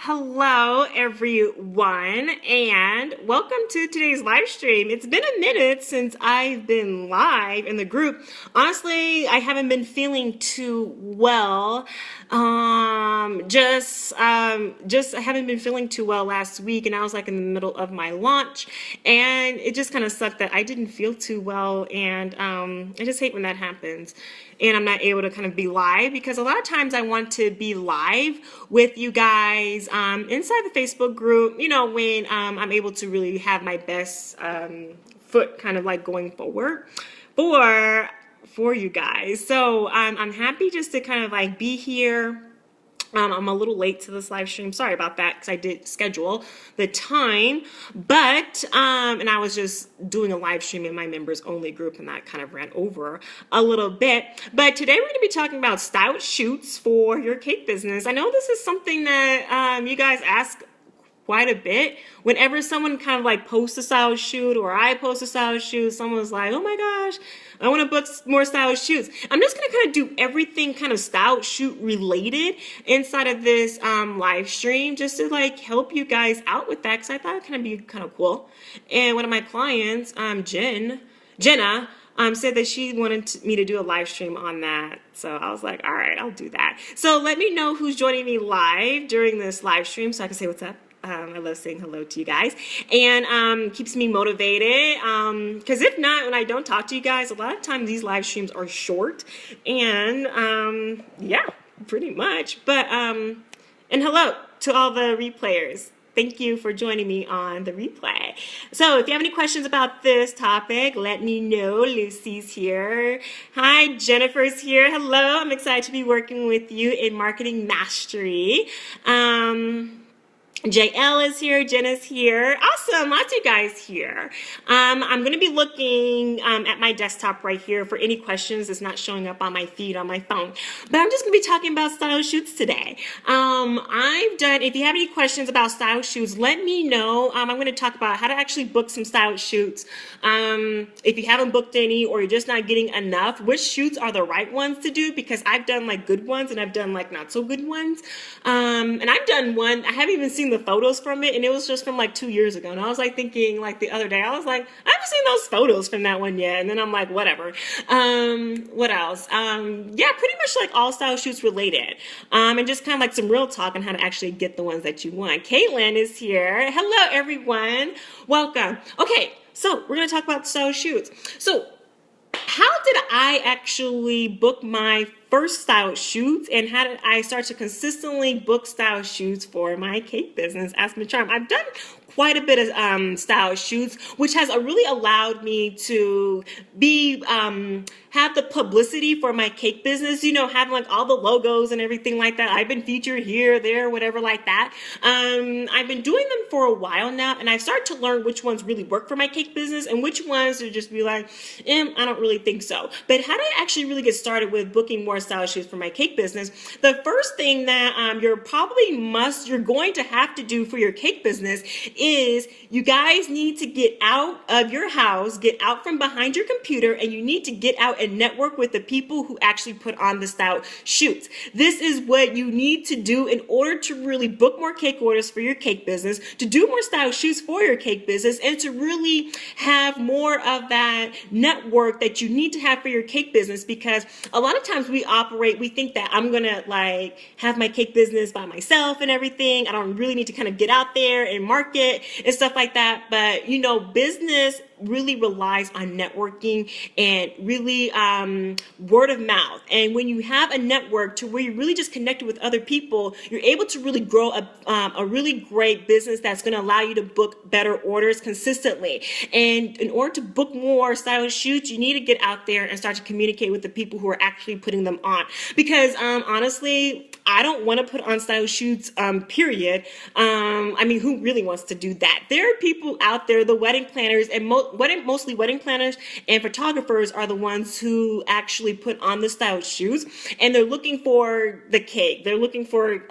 Hello, everyone, and welcome to today's live stream. It's been a minute since I've been live in the group. Honestly, I haven't been feeling too well. I haven't been feeling too well last week, and I was like in the middle of my launch, and it just kind of sucked that I didn't feel too well, and I just hate when that happens and I'm not able to kind of be live because a lot of times I want to be live with you guys inside the Facebook group, when I'm able to really have my best foot kind of like going forward for you guys. So I'm happy just to kind of like be here. I'm a little late to this live stream. Sorry about that because I did schedule the time, but and I was just doing a live stream in my members only group and that kind of ran over a little bit. But today we're going to be talking about styled shoots for your cake business. I know this is something that you guys ask quite a bit. Whenever someone kind of like posts a style shoot or I post a style shoot, someone's like, oh my gosh, I want to book more style shoots. I'm just going to kind of do everything kind of style shoot related inside of this live stream just to like help you guys out with that because I thought it kind of be kind of cool. And one of my clients, Jenna, said that she wanted me to do a live stream on that. So I was like, all right, I'll do that. So let me know who's joining me live during this live stream so I can say what's up. I love saying hello to you guys and keeps me motivated because if not, when I don't talk to you guys, a lot of times these live streams are short and yeah, pretty much. But and hello to all the replayers. Thank you for joining me on the replay. So if you have any questions about this topic, let me know. Lucy's here. Hi, Jennifer's here. Hello, I'm excited to be working with you in Marketing Mastery. JL is here, Jenna's here. Awesome, lots of you guys here. I'm going to be looking at my desktop right here for any questions that's not showing up on my feed on my phone. But I'm just going to be talking about style shoots today. If you have any questions about style shoots, let me know. I'm going to talk about how to actually book some style shoots. If you haven't booked any or you're just not getting enough, which shoots are the right ones to do because I've done like good ones and I've done like not so good ones. And I've done one, I haven't even seen the photos from it and it was just from like 2 years ago and I was like thinking like the other day I was like I haven't seen those photos from that one yet and then I'm like whatever. What else? Yeah, pretty much like all style shoots related and just kind of like some real talk on how to actually get the ones that you want. Caitlin is here. Hello everyone, welcome. Okay, so we're gonna talk about style shoots. So how did I actually book my first style shoots and how did I start to consistently book style shoots for my cake business? Ask Me Charm. I've done quite a bit of style shoots, which has really allowed me to be have the publicity for my cake business, having like all the logos and everything like that. I've been featured here, there, whatever like that. I've been doing them for a while now and I've started to learn which ones really work for my cake business and which ones to just be like, I don't really think so. But how did I actually really get started with booking more style shoots for my cake business? The first thing that you're going to have to do for your cake business is you guys need to get out of your house, get out from behind your computer, and you need to get out and network with the people who actually put on the style shoots. This is what you need to do in order to really book more cake orders for your cake business, to do more style shoots for your cake business, and to really have more of that network that you need to have for your cake business because a lot of times we think that I'm going to like have my cake business by myself and everything. I don't really need to kind of get out there and market and stuff like that. But, business really relies on networking and really word of mouth. And when you have a network to where you're really just connected with other people, you're able to really grow a really great business that's going to allow you to book better orders consistently. And in order to book more style shoots, you need to get out there and start to communicate with the people who are actually putting them on. Because honestly, I don't want to put on style shoots, period. Who really wants to do that? There are people out there, the wedding planners and mostly wedding planners and photographers are the ones who actually put on the style shoots and they're looking for the cake. They're looking for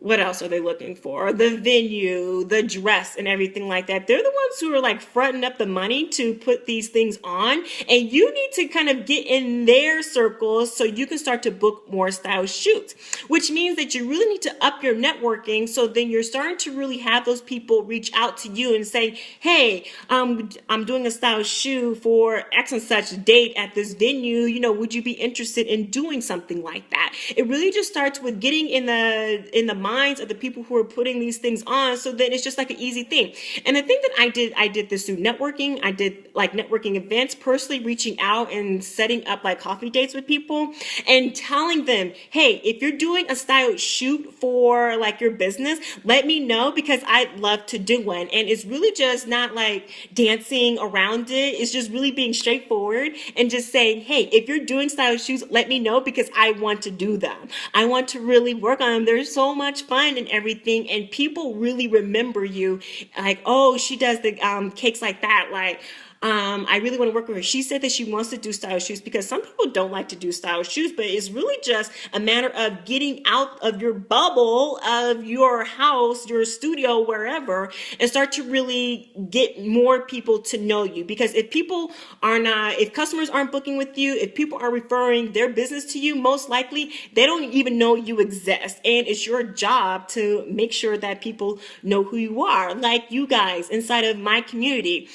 what else are they looking for? The venue, the dress, and everything like that. They're the ones who are like fronting up the money to put these things on. And you need to kind of get in their circles so you can start to book more style shoots, which means that you really need to up your networking. So then you're starting to really have those people reach out to you and say, hey, I'm doing a style shoot for X and such date at this venue. You know, would you be interested in doing something like that? It really just starts with getting in the minds of the people who are putting these things on, so that it's just like an easy thing. And the thing that I did this through networking. I did like networking events, personally reaching out and setting up like coffee dates with people and telling them, hey, if you're doing a style shoot for like your business, let me know because I'd love to do one. And it's really just not like dancing around it. It's just really being straightforward and just saying, hey, if you're doing style shoots, let me know because I want to do them. I want to really work on them. They're so much fun and everything. And people really remember you like, oh, she does the cakes like that. Like, I really want to work with her. She said that she wants to do style shoots because some people don't like to do style shoots, but it's really just a matter of getting out of your bubble of your house, your studio, wherever, and start to really get more people to know you. Because if customers aren't booking with you, if people are referring their business to you, most likely they don't even know you exist. And it's your job to make sure that people know who you are, like you guys inside of my community.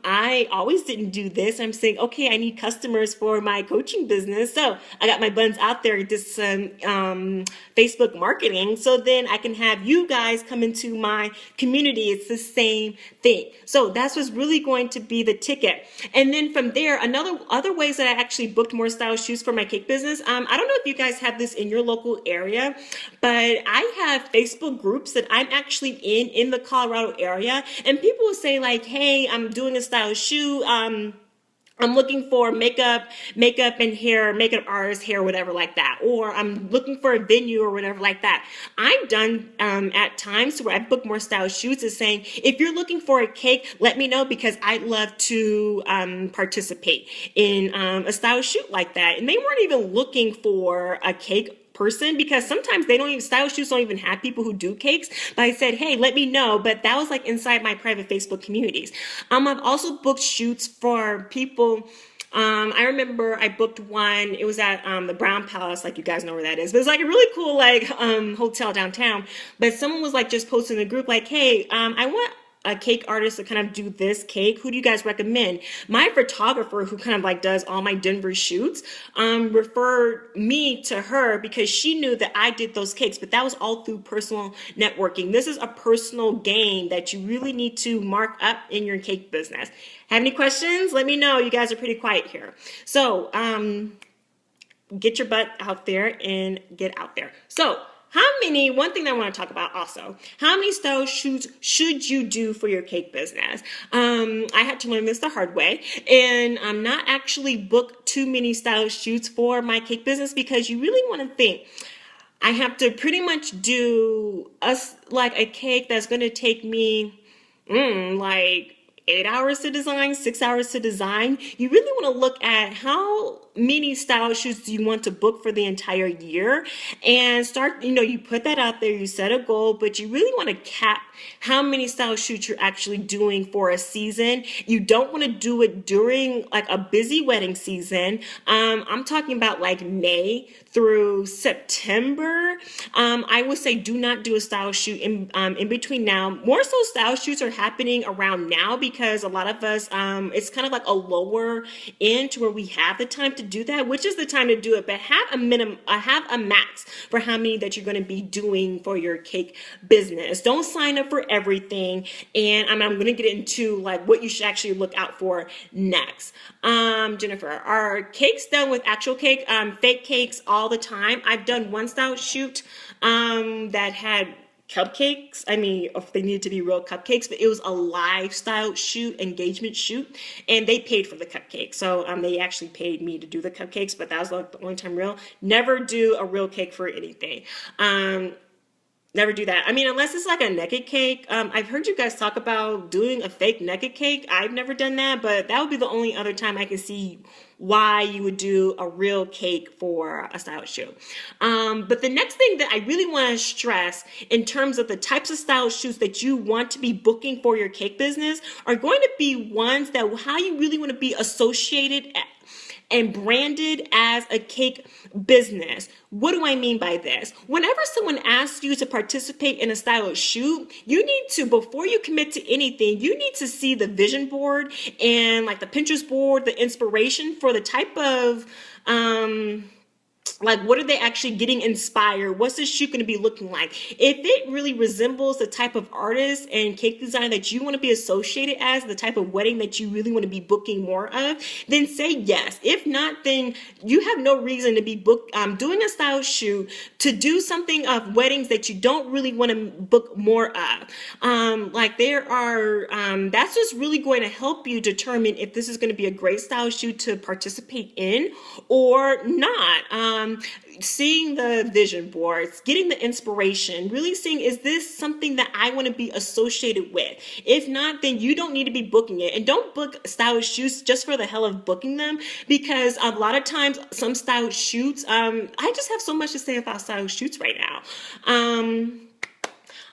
I always didn't do this. I'm saying, okay, I need customers for my coaching business. So I got my buns out there, did some Facebook marketing. So then I can have you guys come into my community. It's the same thing. So that's what's really going to be the ticket. And then from there, other ways that I actually booked more style shoots for my cake business. I don't know if you guys have this in your local area, but I have Facebook groups that I'm actually in the Colorado area. And people will say like, hey, I'm doing a style shoot. I'm looking for makeup and hair, makeup artist, hair, whatever like that. Or I'm looking for a venue or whatever like that. I've done at times where I book more style shoots is saying, if you're looking for a cake, let me know because I'd love to participate in a style shoot like that. And they weren't even looking for a cake person because sometimes style shoots don't even have people who do cakes, but I said, hey, let me know. But that was like inside my private Facebook communities. I've also booked shoots for people. I remember I booked one. It was at the Brown Palace, like you guys know where that is. But it's like a really cool like hotel downtown. But someone was like just posting in the group like, hey, I want a cake artist to kind of do this cake. Who do you guys recommend? My photographer, who kind of like does all my Denver shoots, referred me to her because she knew that I did those cakes, but that was all through personal networking. This is a personal gain that you really need to mark up in your cake business. Have any questions? Let me know. You guys are pretty quiet here. So, get your butt out there and get out there. So, one thing that I want to talk about also, how many style shoots should you do for your cake business? I had to learn this the hard way, and I'm not actually booked too many style shoots for my cake business because you really want to think, I have to pretty much do like a cake that's going to take me like 8 hours to design, 6 hours to design. You really want to look at how many style shoots do you want to book for the entire year and start, you put that out there, you set a goal, but you really want to cap how many style shoots you're actually doing for a season. You don't want to do it during like a busy wedding season. I'm talking about like May through September. I would say do not do a style shoot in between now. More so style shoots are happening around now because a lot of us, it's kind of like a lower end to where we have the time to do that, which is the time to do it, but have a max for how many that you're going to be doing for your cake business. Don't sign up for everything. And I'm going to get into like what you should actually look out for next. Jennifer, are cakes done with actual cake, fake cakes all the time? I've done one style shoot that had cupcakes. I mean, if they needed to be real cupcakes, but it was a lifestyle shoot, engagement shoot, and they paid for the cupcakes. So they actually paid me to do the cupcakes, but that was like the only time real. Never do a real cake for anything. Never do that. I mean, unless it's like a naked cake. I've heard you guys talk about doing a fake naked cake. I've never done that, but that would be the only other time I can see why you would do a real cake for a style shoot. But the next thing that I really want to stress in terms of the types of style shoots that you want to be booking for your cake business are going to be ones that how you really want to be associated and branded as a cake business. What do I mean by this? Whenever someone asks you to participate in a style shoot, you need to, before you commit to anything, you need to see the vision board and like the Pinterest board, the inspiration for the type of like what are they actually getting inspired? What's the shoot going to be looking like? If it really resembles the type of artist and cake design that you want to be associated as, the type of wedding that you really want to be booking more of, then say yes. If not, then you have no reason to be doing a style shoot to do something of weddings that you don't really want to book more of. Like there are, that's just really going to help you determine if this is going to be a great style shoot to participate in or not. Seeing the vision boards, getting the inspiration, really seeing, is this something that I want to be associated with? If not, then you don't need to be booking it. And don't book style shoots just for the hell of booking them, because a lot of times some style shoots, I just have so much to say about style shoots right now.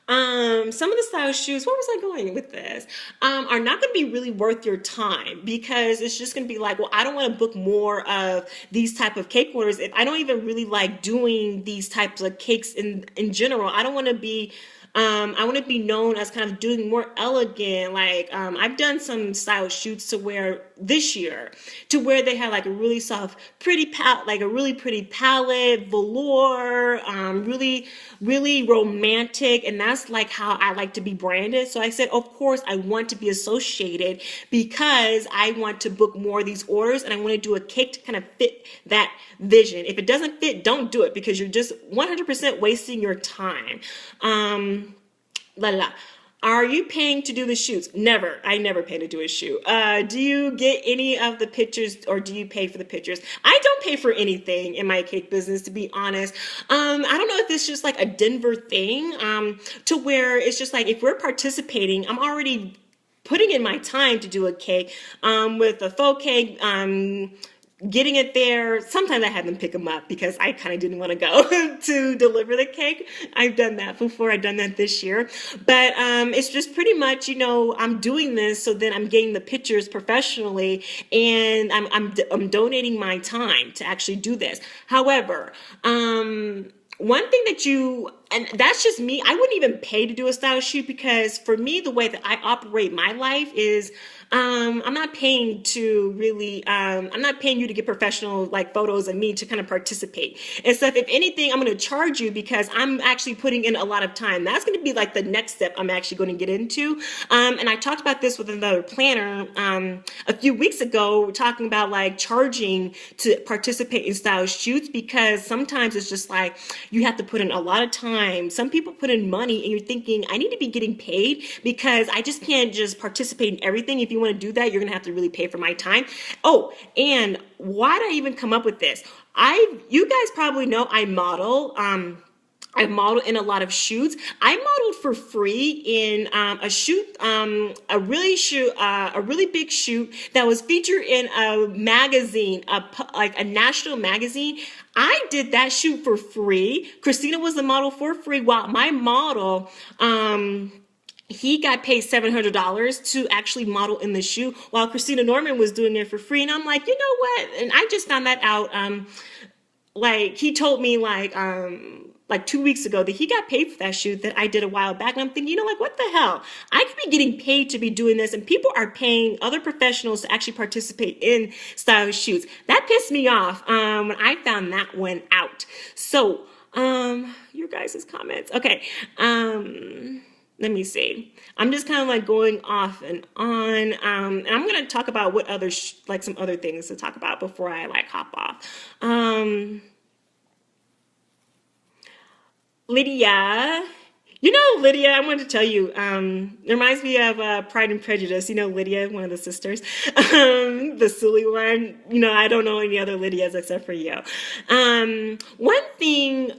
Some of the style shoots, where was I going with this? Are not going to be really worth your time, because it's just going to be like, well, I don't want to book more of these type of cake orders. If I don't even really like doing these types of cakes in general, I don't want to be I want to be known as kind of doing more elegant. Like I've done some style shoots to where this year, to where they had like a really soft, pretty palette, like a really pretty palette, velour, really, really romantic, and that's like how I like to be branded. So I said, of course, I want to be associated because I want to book more of these orders, and I want to do a cake to kind of fit that vision. If it doesn't fit, don't do it, because you're just 100% wasting your time. Are you paying to do the shoots? Never. I never pay to do a shoot. Do you get any of the pictures, or do you pay for the pictures? I don't pay for anything in my cake business, to be honest. I don't know if it's just like a Denver thing, to where it's just like if we're participating, I'm already putting in my time to do a cake, with a faux cake, getting it there. Sometimes I have them pick them up because I kind of didn't want to go to deliver the cake. I've done that before. I've done that this year. But it's just pretty much, I'm doing this so then I'm getting the pictures professionally, and I'm donating my time to actually do this. However, one thing and that's just me, I wouldn't even pay to do a style shoot, because for me, the way that I operate my life is, I'm not paying to really, I'm not paying you to get professional like photos of me to kind of participate and stuff. If anything, I'm going to charge you because I'm actually putting in a lot of time. That's going to be like the next step I'm actually going to get into. And I talked about this with another planner, a few weeks ago, talking about like charging to participate in style shoots, because sometimes it's just like, you have to put in a lot of time. Some people put in money and you're thinking, I need to be getting paid, because I just can't just participate in everything. If you want to do that, you're going to have to really pay for my time. Oh, and why did I even come up with this? You guys probably know I model. I've modeled in a lot of shoots. I modeled for free in a shoot, a really big shoot that was featured in a magazine, like a national magazine. I did that shoot for free. Christina was the model for free, while my model, he got paid $700 to actually model in the shoot, while Christina Norman was doing it for free. And I'm like, you know what? And I just found that out. Like he told me like 2 weeks ago that he got paid for that shoot that I did a while back. And I'm thinking, like, what the hell? I could be getting paid to be doing this, and people are paying other professionals to actually participate in style shoots. That pissed me off when I found that one out. So, your guys' comments. Okay. Let me see. I'm just kind of like going off and on. And I'm going to talk about what other, some other things to talk about before I like hop off. Lydia, Lydia, I wanted to tell you, it reminds me of Pride and Prejudice. Lydia, one of the sisters, the silly one. I don't know any other Lydias except for you. One thing,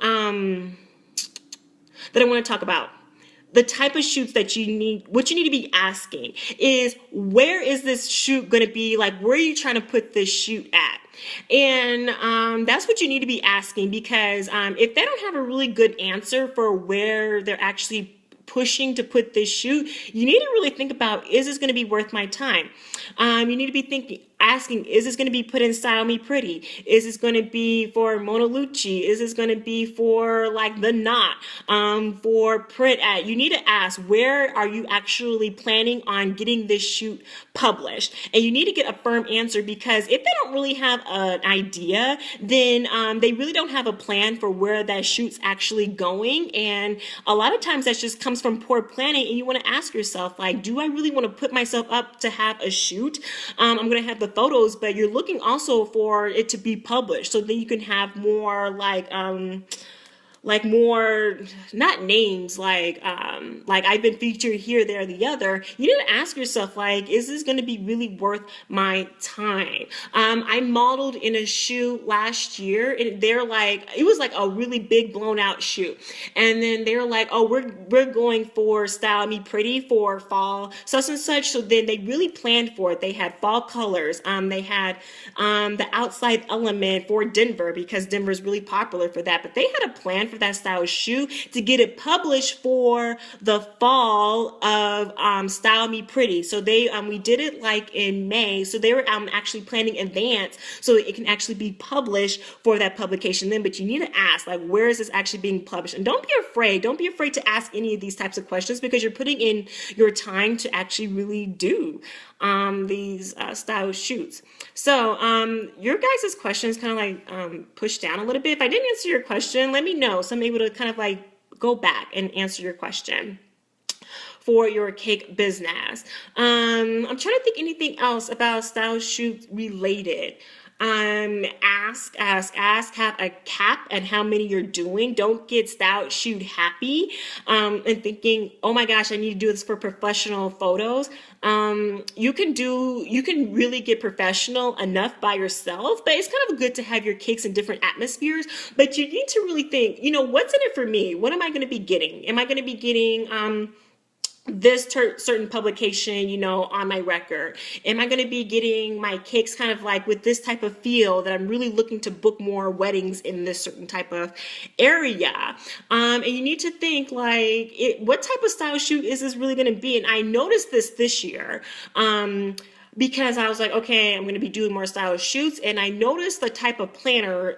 that I want to talk about. The type of shoots that you need, what you need to be asking is, where is this shoot going to be? Like, where are you trying to put this shoot at? And that's what you need to be asking, because if they don't have a really good answer for where they're actually pushing to put this shoot, you need to really think about, is this going to be worth my time? You need to be asking, is this going to be put in Style Me Pretty? Is this going to be for Monolucci? Is this going to be for like The Knot, for print ad? You need to ask, where are you actually planning on getting this shoot published? And you need to get a firm answer, because if they don't really have an idea, then they really don't have a plan for where that shoot's actually going. And a lot of times that just comes from poor planning, and you want to ask yourself, like, do I really want to put myself up to have a shoot? I'm going to have the photos, but you're looking also for it to be published, so then you can have more like more, not names, like I've been featured here, there, the other. You need to ask yourself, like, is this going to be really worth my time? I modeled in a shoot last year, and they're like, it was like a really big blown out shoot, and then they were like, oh, we're going for Style Me Pretty for fall such and such. So then they really planned for it. They had fall colors. They had the outside element for Denver, because Denver is really popular for that. But they had a plan for that style shoot to get it published for the fall of Style Me Pretty. So they we did it like in May. So they were actually planning in advance so it can actually be published for that publication then. But you need to ask, like, where is this actually being published? And don't be afraid. Don't be afraid to ask any of these types of questions, because you're putting in your time to actually really do these style shoots. So your guys' questions kind of like pushed down a little bit. If I didn't answer your question, let me know, so I'm able to kind of like go back and answer your question for your cake business. I'm trying to think anything else about style shoot related. Ask, have a cap at how many you're doing. Don't get style shoot happy, and thinking, oh my gosh, I need to do this for professional photos. You can really get professional enough by yourself, but it's kind of good to have your cakes in different atmospheres. But you need to really think, what's in it for me? What am I going to be getting? Am I going to be getting, this certain publication, on my record? Am I going to be getting my cakes kind of like with this type of feel that I'm really looking to book more weddings in this certain type of area? And you need to think, like, what type of style shoot is this really going to be? And I noticed this year, because I was like, okay, I'm going to be doing more style shoots, and I noticed the type of planners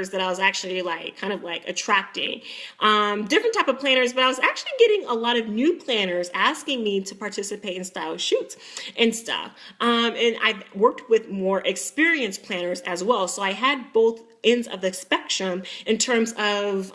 that I was actually like kind of like attracting, different type of planners, but I was actually getting a lot of new planners asking me to participate in style shoots and stuff. And I've worked with more experienced planners as well. So I had both ends of the spectrum in terms of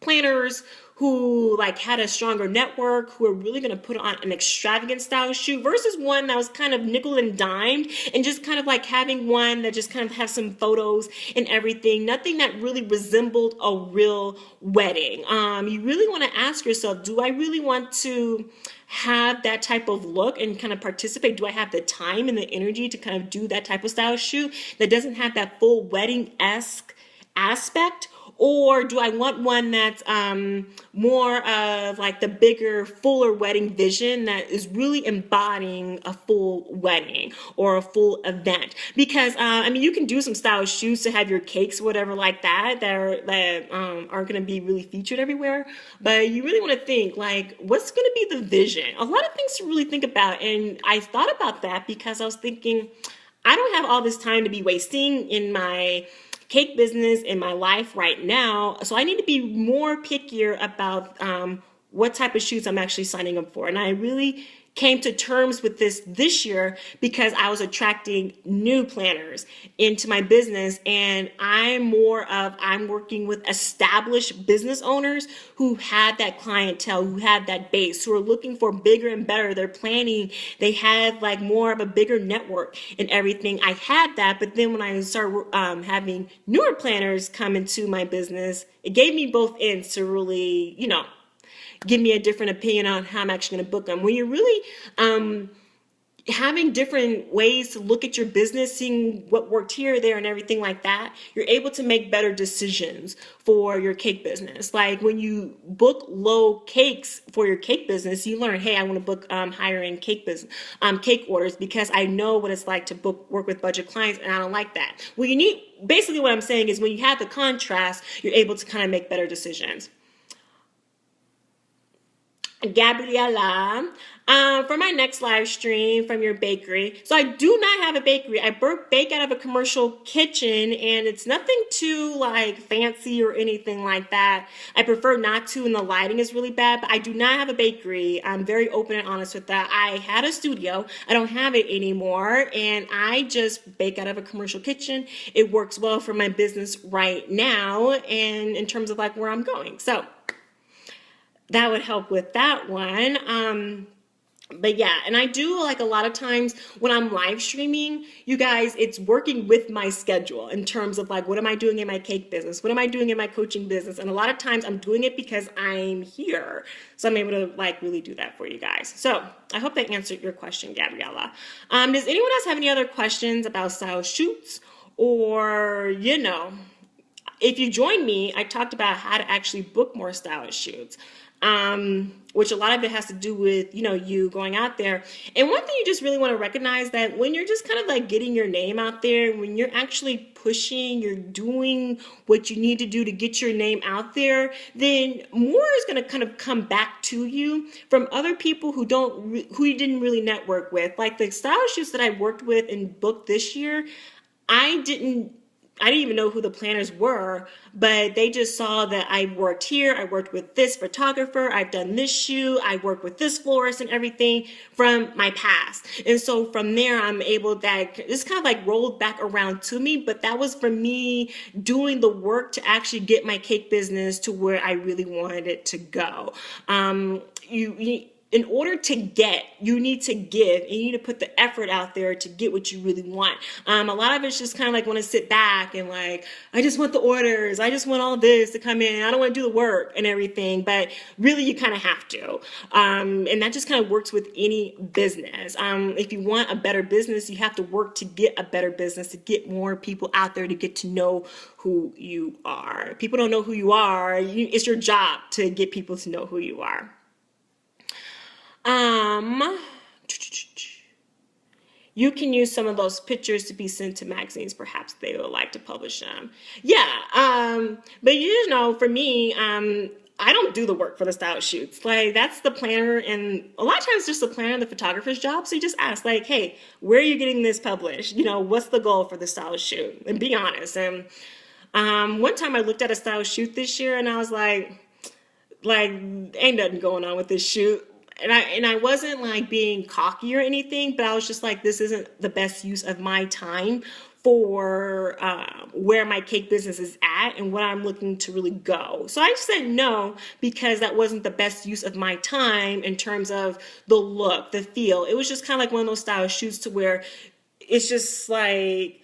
planners who like had a stronger network, who are really going to put on an extravagant style shoot, versus one that was kind of nickel and dimed, and just kind of like having one that just kind of has some photos and everything, nothing that really resembled a real wedding. You really want to ask yourself, do I really want to have that type of look and kind of participate? Do I have the time and the energy to kind of do that type of style shoot that doesn't have that full wedding-esque aspect? Or do I want one that's more of like the bigger, fuller wedding vision that is really embodying a full wedding or a full event? Because you can do some style shoots to have your cakes, whatever, like that aren't going to be really featured everywhere. But you really want to think, like, what's going to be the vision? A lot of things to really think about. And I thought about that because I was thinking, I don't have all this time to be wasting in my cake business in my life right now. So I need to be more pickier about what type of shoots I'm actually signing up for. And I really came to terms with this year because I was attracting new planners into my business, and I'm working with established business owners who had that clientele, who had that base, who are looking for bigger and better. They're planning, they had like more of a bigger network and everything. I had that, but then when I started having newer planners come into my business, it gave me both ends to really, give me a different opinion on how I'm actually going to book them. When you're really, having different ways to look at your business, seeing what worked here, there, and everything like that, you're able to make better decisions for your cake business. Like when you book low cakes for your cake business, you learn, hey, I want to book higher end cake business, cake orders, because I know what it's like to work with budget clients, and I don't like that. Well, you need, basically what I'm saying is when you have the contrast, you're able to kind of make better decisions. Gabriella, for my next live stream from your bakery. So I do not have a bakery. I bake out of a commercial kitchen, and it's nothing too like fancy or anything like that. I prefer not to, and the lighting is really bad, but I do not have a bakery. I'm very open and honest with that. I had a studio. I don't have it anymore, and I just bake out of a commercial kitchen. It works well for my business right now and in terms of like where I'm going. So that would help with that one. But yeah, and I do like a lot of times when I'm live streaming, you guys, it's working with my schedule in terms of like, what am I doing in my cake business? What am I doing in my coaching business? And a lot of times I'm doing it because I'm here. So I'm able to like really do that for you guys. So I hope that answered your question, Gabriella. Does anyone else have any other questions about style shoots? Or, you know, if you join me, I talked about how to actually book more stylist shoots. Which a lot of it has to do with, you know, you going out there. And one thing you just really want to recognize that when you're just kind of like getting your name out there, when you're actually pushing, you're doing what you need to do to get your name out there, then more is going to kind of come back to you from other people who who you didn't really network with. Like the style shoots that I worked with and booked this year, I didn't even know who the planners were, but they just saw that I worked here, I worked with this photographer, I've done this shoot, I worked with this florist and everything from my past. And so from there, I'm able that it's kind of like rolled back around to me, but that was for me doing the work to actually get my cake business to where I really wanted it to go. In order to get, you need to give, and you need to put the effort out there to get what you really want. A lot of it's just kind of like want to sit back and like, I just want the orders. I just want all this to come in. I don't want to do the work and everything, but really you kind of have to. And that just kind of works with any business. If you want a better business, you have to work to get a better business, to get more people out there to get to know who you are. People don't know who you are. It's your job to get people to know who you are. You can use some of those pictures to be sent to magazines. Perhaps they would like to publish them. Yeah. But you know, for me, I don't do the work for the style shoots. Like that's the planner, and a lot of times just the planner and the photographer's job. So you just ask like, hey, where are you getting this published? You know, what's the goal for the style shoot? And be honest. And one time I looked at a style shoot this year and I was like ain't nothing going on with this shoot. And I wasn't like being cocky or anything, but I was just like, this isn't the best use of my time for where my cake business is at and what I'm looking to really go. So I said no, because that wasn't the best use of my time in terms of the look, the feel. It was just kind of like one of those style shoots to where it's just like,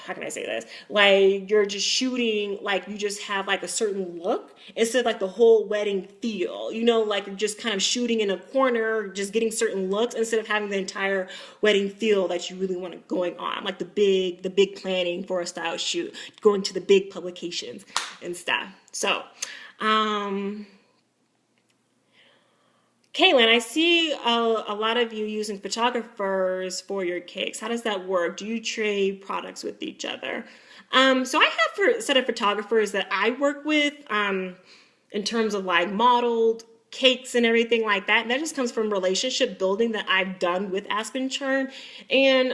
how can I say this? Like you're just shooting, like you just have like a certain look instead of like the whole wedding feel, you know, like you're just kind of shooting in a corner, just getting certain looks instead of having the entire wedding feel that you really want going on, like the big planning for a style shoot, going to the big publications and stuff. So, Kaylin, I see a lot of you using photographers for your cakes. How does that work? Do you trade products with each other? So I have a set of photographers that I work with in terms of like modeled cakes and everything like that. And that just comes from relationship building that I've done with Aspen Churn. And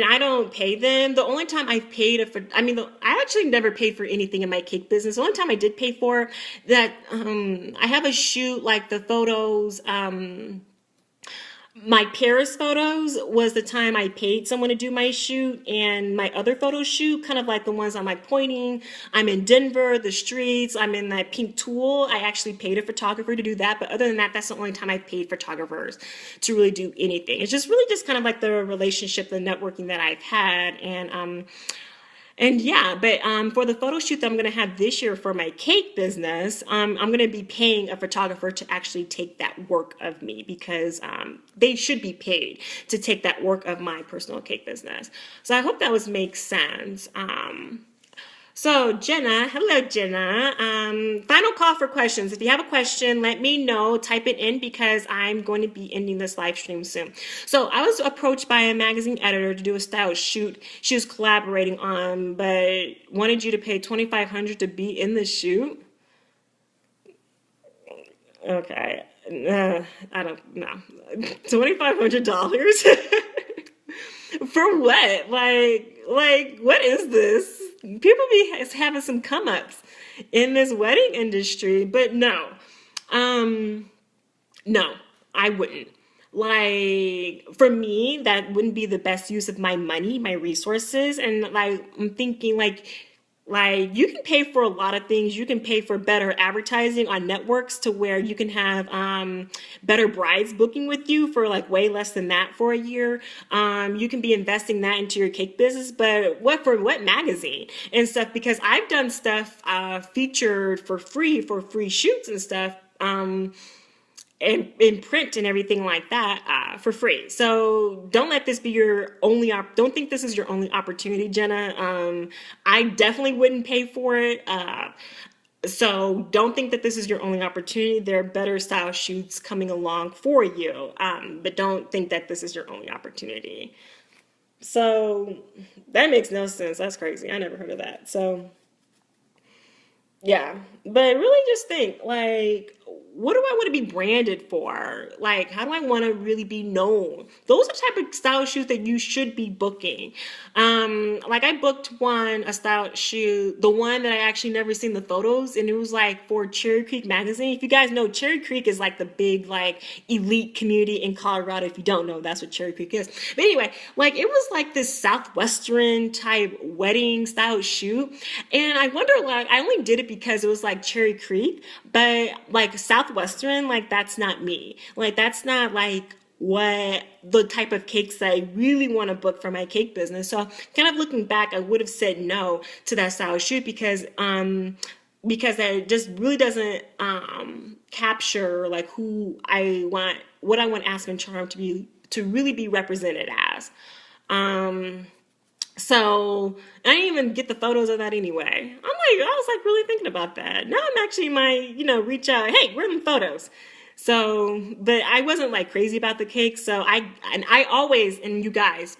I don't pay them. The only time I've paid I actually never paid for anything in my cake business. The only time I did pay for that, I have a shoot, like the photos, my Paris photos was the time I paid someone to do my shoot, and my other photo shoot, kind of like the ones I'm like pointing, I'm in Denver, the streets, I'm in that pink tulle. I actually paid a photographer to do that. But other than that, that's the only time I've paid photographers to really do anything. It's just really just kind of like the relationship, the networking that I've had. And yeah, but for the photo shoot that I'm gonna have this year for my cake business, I'm gonna be paying a photographer to actually take that work of me because they should be paid to take that work of my personal cake business. So I hope that was makes sense. So Jenna, hello Jenna. Final call for questions. If you have a question, let me know. Type it in because I'm going to be ending this live stream soon. So I was approached by a magazine editor to do a style shoot she was collaborating on, but wanted you to pay $2,500 to be in the shoot. Okay, I don't know. $2,500 for what? What is this? People be having some come ups in this wedding industry, but no, um, no, I wouldn't. Like for me, that wouldn't be the best use of my money, my resources, and like I'm thinking like you can pay for a lot of things. You can pay for better advertising on networks to where you can have better brides booking with you for like way less than that for a year. You can be investing that into your cake business, but what magazine and stuff? Because I've done stuff featured for free shoots and stuff. In print and everything like that for free. So don't let this be your only don't think this is your only opportunity, Jenna. I definitely wouldn't pay for it. So don't think that this is your only opportunity. There are better style shoots coming along for you. But don't think that this is your only opportunity. So that makes no sense. That's crazy. I never heard of that. So yeah, but really just think like, what do I want to be branded for? Like, how do I want to really be known? Those are the type of style shoots that you should be booking. Like I booked a style shoot, the one that I actually never seen the photos, and it was like for Cherry Creek magazine. If you guys know, Cherry Creek is like the big like elite community in Colorado. If you don't know, that's what Cherry Creek is. But anyway, like it was like this Southwestern type wedding style shoot, and I wonder, like I only did it because it was like Cherry Creek, but like Southwestern, like that's not me. Like that's not like what the type of cakes that I really want to book for my cake business. So kind of looking back, I would have said no to that style shoot because that just really doesn't capture like what I want Aspen Charm to really be represented as. So I didn't even get the photos of that anyway. I was like really thinking about that. Now I'm actually reach out, hey, where are the photos? So, but I wasn't like crazy about the cake. So I always, and you guys,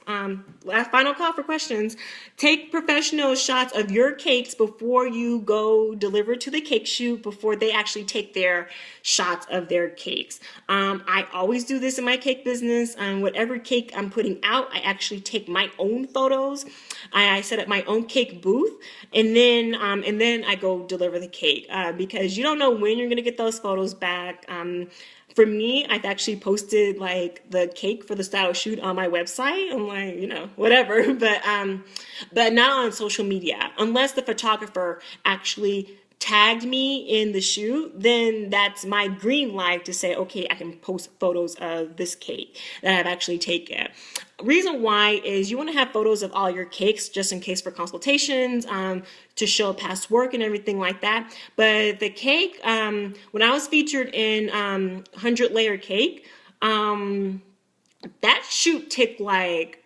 last final call for questions, take professional shots of your cakes before you go deliver to the cake shoot, before they actually take their shots of their cakes. I always do this in my cake business. Whatever cake I'm putting out, I actually take my own photos. I set up my own cake booth, and then I go deliver the cake because you don't know when you're gonna get those photos back. For me, I've actually posted like the cake for the style shoot on my website. I'm like, whatever, but not on social media unless the photographer actually tagged me in the shoot. Then that's my green light to say, okay, I can post photos of this cake that I've actually taken. Reason why is you want to have photos of all your cakes just in case for consultations, to show past work and everything like that. But the cake, when I was featured in 100 Layer Cake, that shoot took like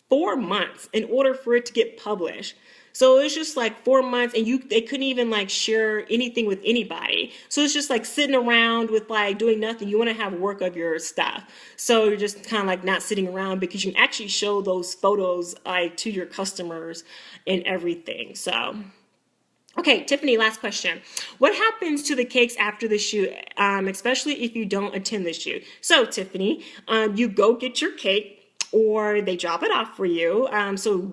4 months in order for it to get published. So it's just like 4 months, and they couldn't even like share anything with anybody. So it's just like sitting around with like doing nothing. You want to have work of your stuff. So you're just kind of like not sitting around because you can actually show those photos like to your customers and everything. So okay, Tiffany, last question. What happens to the cakes after the shoot, especially if you don't attend the shoot? So Tiffany, you go get your cake or they drop it off for you. So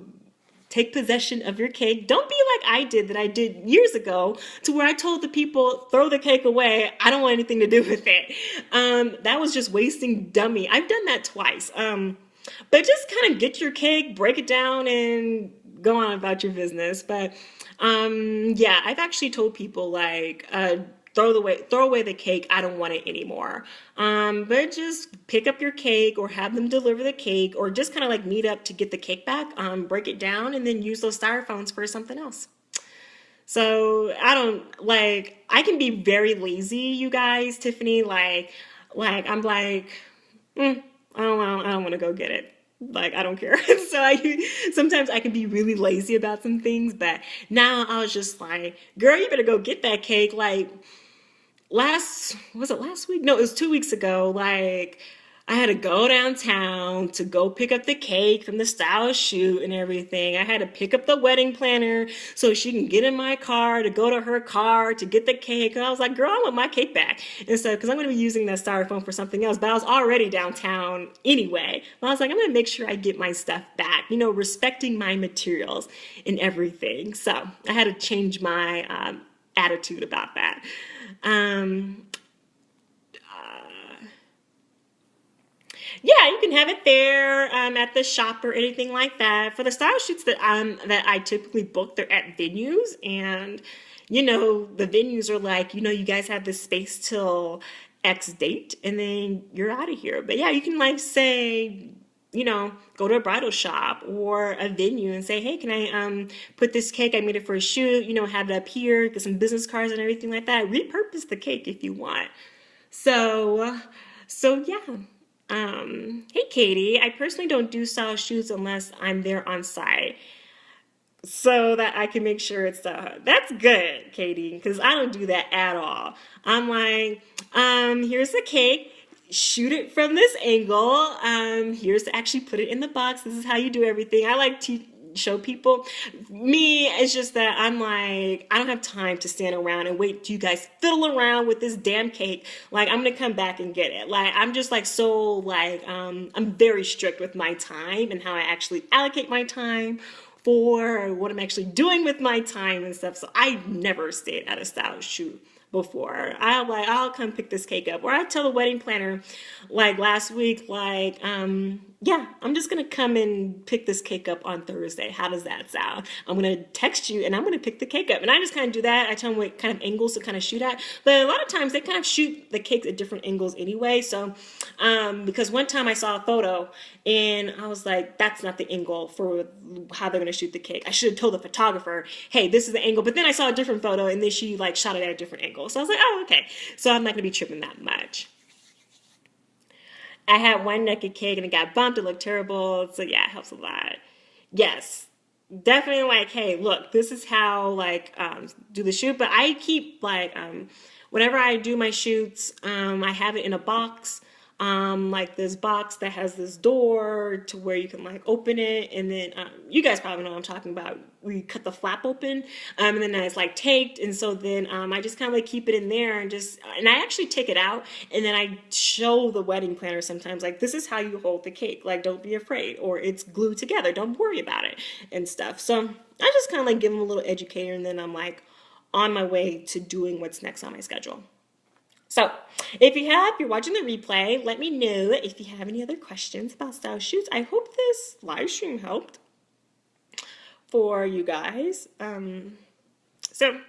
take possession of your cake. Don't be like I did years ago, to where I told the people, throw the cake away. I don't want anything to do with it. That was just wasting dummy. I've done that twice. But just kind of get your cake, break it down, and go on about your business. But yeah, I've actually told people like, throw away the cake. I don't want it anymore. But just pick up your cake or have them deliver the cake or just kind of like meet up to get the cake back, break it down and then use those styrofoams for something else. So I don't like, I can be very lazy, you guys, Tiffany. I'm like, I don't want to go get it. Like, I don't care. So sometimes I can be really lazy about some things, but now I was just like, girl, you better go get that cake. Like was it last week? No, it was 2 weeks ago. Like, I had to go downtown to go pick up the cake from the style shoot and everything. I had to pick up the wedding planner so she can get in my car to go to her car to get the cake. And I was like, girl, I want my cake back. And so, because I'm going to be using that styrofoam for something else, but I was already downtown anyway. But I was like, I'm going to make sure I get my stuff back, respecting my materials and everything. So I had to change my attitude about that. Yeah, you can have it there at the shop or anything like that. For the style shoots that I typically book, they're at venues, and the venues are like, you guys have this space till X date, and then you're out of here. But yeah, you can like say, go to a bridal shop or a venue and say, hey, can I put this cake? I made it for a shoot. Have it up here, get some business cards and everything like that. Repurpose the cake if you want. So yeah. Hey Katie, I personally don't do style shoots unless I'm there on site so that I can make sure it's that's good, Katie, because I don't do that at all. I'm like, here's the cake, shoot it from this angle. Here's to actually put it in the box. This is how you do everything. I like to show people. Me, it's just that I'm like, I don't have time to stand around and wait till you guys fiddle around with this damn cake. Like, I'm gonna come back and get it. Like, I'm just like so like I'm very strict with my time and how I actually allocate my time for what I'm actually doing with my time and stuff. So I never stayed at a style shoot before. I'll come pick this cake up. Or I tell the wedding planner like last week, like, yeah, I'm just gonna come and pick this cake up on Thursday. How does that sound? I'm gonna text you and I'm gonna pick the cake up. And I just kind of do that. I tell them what kind of angles to kind of shoot at. But a lot of times they kind of shoot the cakes at different angles anyway. So because one time I saw a photo and I was like, that's not the angle for how they're gonna shoot the cake. I should have told the photographer, hey, this is the angle. But then I saw a different photo and then she like shot it at a different angle. So I was like, oh, okay. So I'm not gonna be tripping that much. I had one naked cake and it got bumped. It looked terrible. So yeah, it helps a lot. Yes, definitely like, hey, look, this is how like do the shoot. But I keep like whenever I do my shoots, I have it in a box. Like this box that has this door to where you can like open it, and then you guys probably know what I'm talking about. We cut the flap open, and then it's like taped, and so then I just kind of like keep it in there and I actually take it out, and then I show the wedding planner sometimes like, this is how you hold the cake, like don't be afraid, or it's glued together, don't worry about it and stuff. So I just kind of like give them a little educator, and then I'm like on my way to doing what's next on my schedule. So if you're watching the replay, let me know if you have any other questions about style shoots. I hope this live stream helped for you guys. So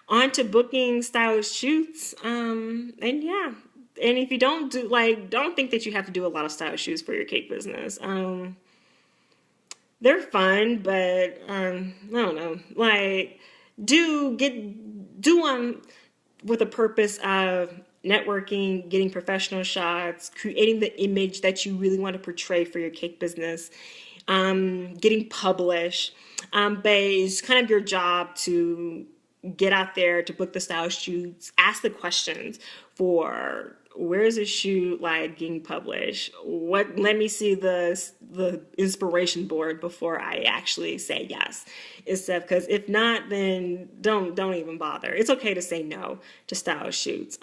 on to booking style shoots. And yeah, and if you don't think that you have to do a lot of style shoots for your cake business. They're fun, but I don't know, like do one with a purpose of networking, getting professional shots, creating the image that you really want to portray for your cake business, getting published. But it's kind of your job to get out there to book the style shoots, ask the questions for where is this shoot like getting published? Let me see the inspiration board before I actually say yes and stuff. Because if not, then don't even bother. It's okay to say no to style shoots.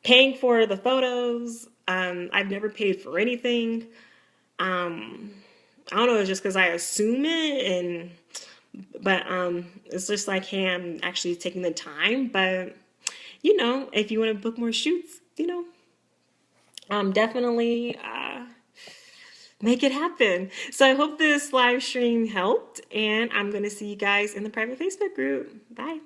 Paying for the photos, I've never paid for anything. I don't know, it's just because I assume it, but it's just like, hey, I'm actually taking the time. But if you want to book more shoots, definitely make it happen. So I hope this live stream helped, and I'm going to see you guys in the private Facebook group. Bye.